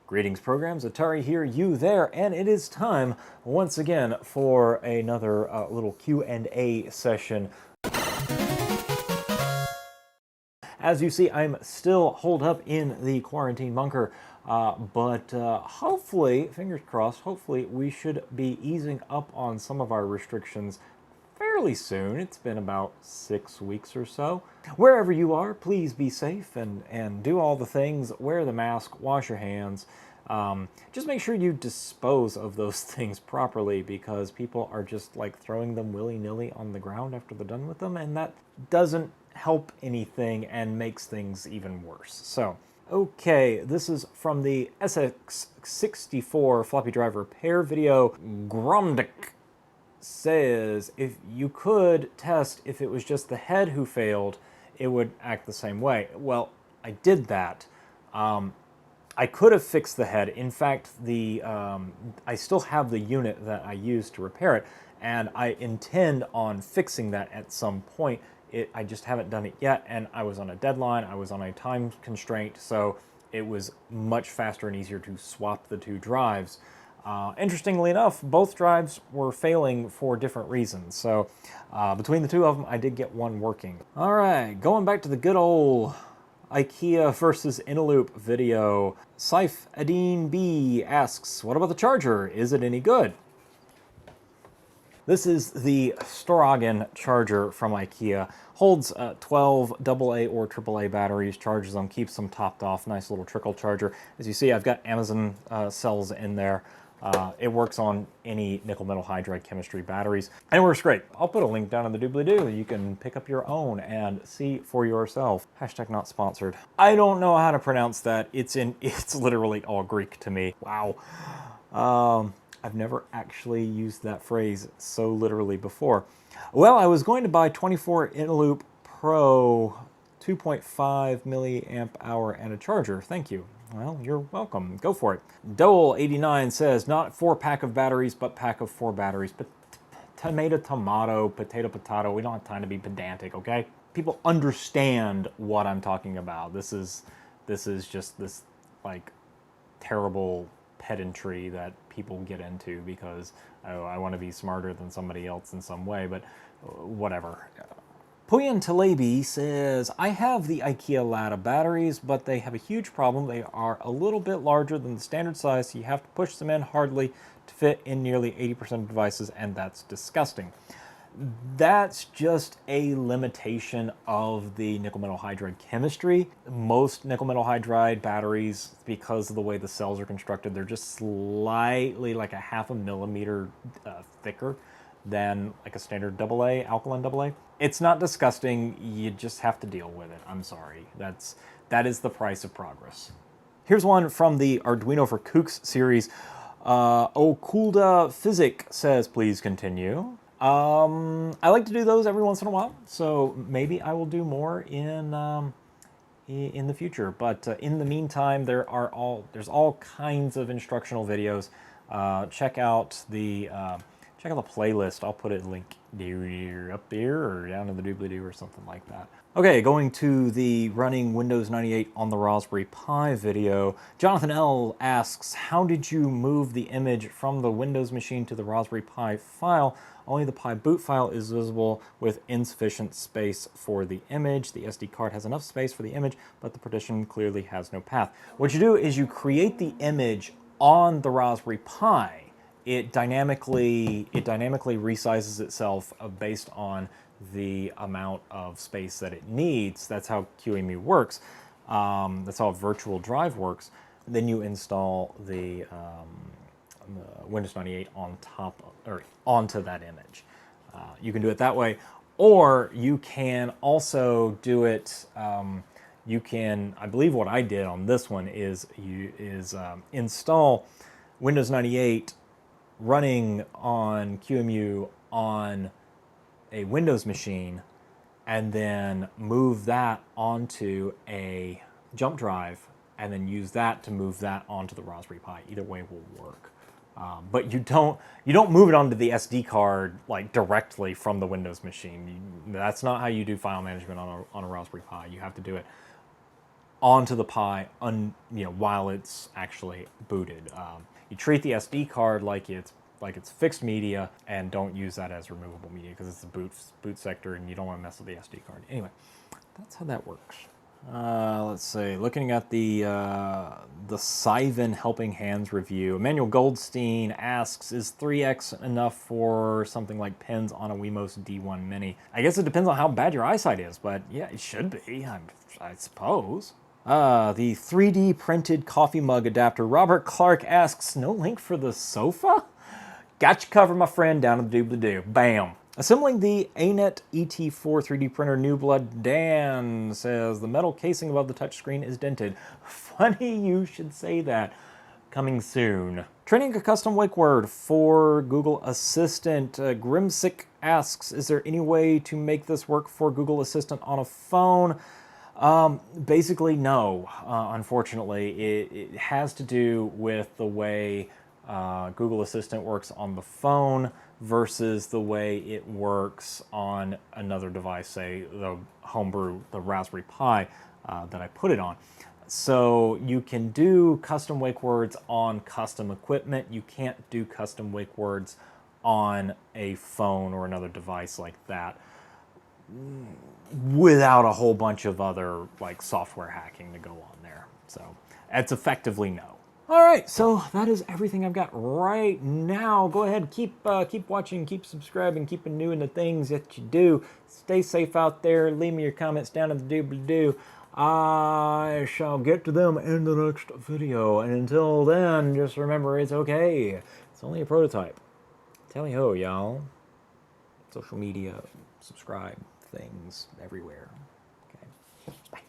Greetings programs, Atari here, you there, and it is time once again for another little Q&A session. As you see, I'm still holed up in the quarantine bunker, but hopefully, fingers crossed, hopefully we should be easing up on some of our restrictions fairly soon. It's been about 6 weeks or so. Wherever you are, please be safe and do all the things. Wear the mask, wash your hands. Just make sure you dispose of those things properly, because people are just like throwing them willy-nilly on the ground after they're done with them, and that doesn't help anything and makes things even worse. So, okay, this is from the SX64 floppy drive repair video. Gromdik says, if you could test if it was just the head who failed, it would act the same way. Well, I did that. I could have fixed the head. In fact, I still have the unit that I used to repair it, and I intend on fixing that at some point. I just haven't done it yet, and I was on a deadline, I was on a time constraint, so it was much faster and easier to swap the two drives. Interestingly enough, both drives were failing for different reasons, so between the two of them, I did get one working. All right, going back to the good old Ikea versus Inaloop video. Siphon B asks, what about the charger? Is it any good? This is the Storagen charger from Ikea. Holds 12 AA or AAA batteries, charges them, keeps them topped off. Nice little trickle charger. As you see, I've got Amazon cells in there. It works on any nickel metal hydride chemistry batteries, and it works great. I'll put a link down in the doobly-doo. You can pick up your own and see for yourself. Hashtag not sponsored. I don't know how to pronounce that. It's literally all Greek to me. Wow. I've never actually used that phrase so literally before. Well, I was going to buy 24 Inaloop Pro 2.5 milliamp hour and a charger. Thank you. Well, you're welcome. Go for it. Dole89 says, not 4-pack of batteries, but pack of 4 batteries. But tomato, potato, potato. We don't have time to be pedantic, okay? People understand what I'm talking about. This is just this, like, terrible pedantry that people get into because, oh, I want to be smarter than somebody else in some way, but whatever. Puyan Talabi says, I have the Ikea Lada batteries, but they have a huge problem. They are a little bit larger than the standard size, so you have to push them in hardly to fit in nearly 80% of devices, and that's disgusting. That's just a limitation of the nickel metal hydride chemistry. Most nickel metal hydride batteries, because of the way the cells are constructed, they're just slightly, like a ½ millimeter thicker than like a standard AA, alkaline AA. It's not disgusting, you just have to deal with it. I'm sorry. That is the price of progress. Here's one from the Arduino for Kooks series. Okulda Physic says, please continue. I like to do those every once in a while, so maybe I will do more in the future. But in the meantime, there's all kinds of instructional videos. Check out the playlist. I'll put a link up there or down in the doobly-doo or something like that. Okay, going to the running Windows 98 on the Raspberry Pi video. Jonathan L. asks, how did you move the image from the Windows machine to the Raspberry Pi file? Only the Pi boot file is visible with insufficient space for the image. The SD card has enough space for the image, but the partition clearly has no path. What you do is you create the image on the Raspberry Pi. It dynamically resizes itself based on the amount of space that it needs. That's how QEMU works. That's how a virtual drive works. Then you install the Windows 98 on top or onto that image. You can do it that way, or you can also do it. You can, I believe, what I did on this one is install Windows 98 running on QEMU on a Windows machine, and then move that onto a jump drive, and then use that to move that onto the Raspberry Pi. Either way will work. But you don't move it onto the SD card like directly from the Windows machine. That's not how you do file management on a Raspberry Pi. You have to do it onto the Pi, while it's actually booted. You treat the SD card like it's fixed media, and don't use that as removable media because it's a boot sector, and you don't want to mess with the SD card. Anyway, that's how that works. Let's see. Looking at the Siphon Helping Hands review, Emmanuel Goldstein asks, "Is 3x enough for something like pens on a Wemos D1 Mini?" I guess it depends on how bad your eyesight is, but yeah, it should be. I suppose. The 3D printed coffee mug adapter. Robert Clark asks, "No link for the sofa?" Got you covered, my friend, down in the doobly-doo. Bam. Assembling the ANET ET4 3D printer, New Blood Dan says, "The metal casing above the touchscreen is dented." Funny you should say that. Coming soon. Training a custom wake word for Google Assistant. Grimsick asks, "Is there any way to make this work for Google Assistant on a phone?" Basically, no. Unfortunately, it has to do with the way Google Assistant works on the phone versus the way it works on another device, say the homebrew, the Raspberry Pi that I put it on. So you can do custom wake words on custom equipment. You can't do custom wake words on a phone or another device like that without a whole bunch of other like software hacking to go on there. So it's effectively no. All right, so that is everything I've got right now. Go ahead, keep watching, keep subscribing, keep renewing the things that you do. Stay safe out there. Leave me your comments down in the doobly-doo. I shall get to them in the next video. And until then, just remember, it's okay. It's only a prototype. Tally-ho, y'all. Social media, subscribe, things everywhere.